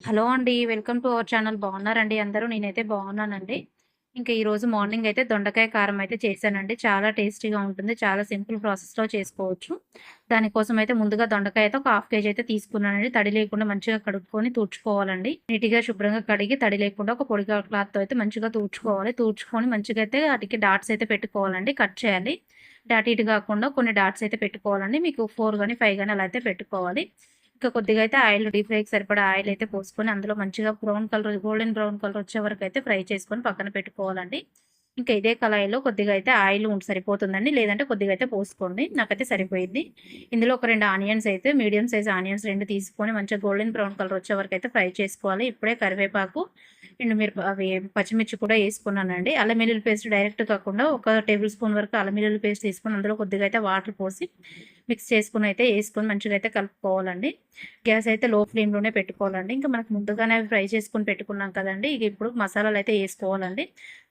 Hello అండి. Welcome to our channel. బాగున్నారండి అందరూ? నేనైతే బాగున్నానండి. ఇంకా ఈరోజు మార్నింగ్ అయితే దొండకాయ కారం అయితే చేశానండి. చాలా టేస్టీగా ఉంటుంది. చాలా సింపుల్ ప్రాసెస్‌లో చేసుకోవచ్చు. దానికోసం అయితే ముందుగా దొండకాయ అయితే ఒక హాఫ్ కేజీ అయితే తీసుకున్నానండి. తడి లేకుండా మంచిగా కడుక్కొని తూడ్చుకోవాలండి. నీట్‌గా శుభ్రంగా కడిగి తడి లేకుండా ఒక పొడి క్లాత్‌తో అయితే మంచిగా తూడ్చుకోవాలి. తూడ్చుకొని మంచిగా అయితే వాటికి డాట్స్ అయితే పెట్టుకోవాలండి. కట్ చేయాలి. అటు ఇటు కాకుండా కొన్ని డాట్స్ అయితే పెట్టుకోవాలండి. మీకు 4 గాని, 5 గాని అలా అయితే పెట్టుకోవాలి. ఇంకా కొద్దిగా అయితే ఆయిల్ డీప్ ఫ్రైకి సరిపడా ఆయిల్ అయితే పోసుకొని అందులో మంచిగా గోల్డెన్ బ్రౌన్ కలర్ వచ్చే వరకు అయితే ఫ్రై చేసుకొని పక్కన పెట్టుకోవాలండి. ఇంకా ఇదే కళాయిలో కొద్దిగా అయితే ఆయిల్ సరిపోతుందండి. లేదంటే కొద్దిగా అయితే పోసుకోండి. నాకైతే సరిపోయింది. ఇందులో ఒక 2 ఆనియన్స్ అయితే మీడియం సైజ్ ఆనియన్స్ 2 తీసుకొని మంచిగా గోల్డెన్ బ్రౌన్ కలర్ వచ్చే వరకు అయితే ఫ్రై చేసుకోవాలి. ఇప్పుడే కరివేపాకు అవి పచ్చిమిర్చి కూడా వేసుకున్నానండి. అల్లం వెల్లుల్లి పేస్ట్ డైరెక్ట్ కాకుండా ఒక టేబుల్ స్పూన్ వరకు అల్లం వెల్లుల్లి పేస్ట్ తీసుకొని అందులో కొద్దిగా అయితే వాటర్ పోసి మిక్స్ చేసుకుని అయితే వేసుకొని మంచిగా అయితే కలుపుకోవాలండి. గ్యాస్ అయితే లో ఫ్లేమ్లోనే పెట్టుకోవాలండి. ఇంకా మనకు ముందుగానే అవి ఫ్రై చేసుకొని పెట్టుకున్నాం కదండి. ఇక ఇప్పుడు మసాలాలు అయితే వేసుకోవాలండి.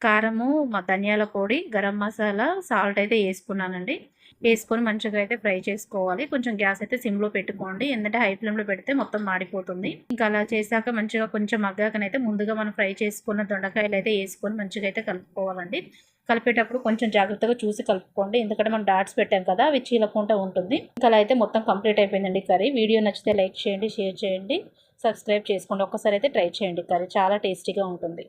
కారము, ధనియాల పొడి, గరం మసాలా, సాల్ట్ అయితే వేసుకున్నానండి. వేసుకొని మంచిగా అయితే ఫ్రై చేసుకోవాలి. కొంచెం గ్యాస్ అయితే సిమ్లో పెట్టుకోండి. ఎందుకంటే హై ఫ్లేమ్లో పెడితే మొత్తం మాడిపోతుంది. ఇంకా అలా చేశాక మంచిగా కొంచెం మగ్గాకనైతే ముందుగా మనం ఫ్రై చేసుకున్న దొండకాయలు అయితే వేసుకొని మంచిగా అయితే కలుపుకోవాలండి. కలిపేటప్పుడు కొంచెం జాగ్రత్తగా చూసి కలుపుకోండి. ఎందుకంటే మనం డాట్స్ పెట్టాం కదా, అవి చీలకుండా ఉంటుంది. ఇంకా అలా అయితే మొత్తం కంప్లీట్ అయిపోయిందండి కర్రీ. వీడియో నచ్చితే లైక్ చేయండి, షేర్ చేయండి, సబ్స్క్రైబ్ చేసుకోండి. ఒక్కసారి అయితే ట్రై చేయండి. కర్రీ చాలా టేస్టీగా ఉంటుంది.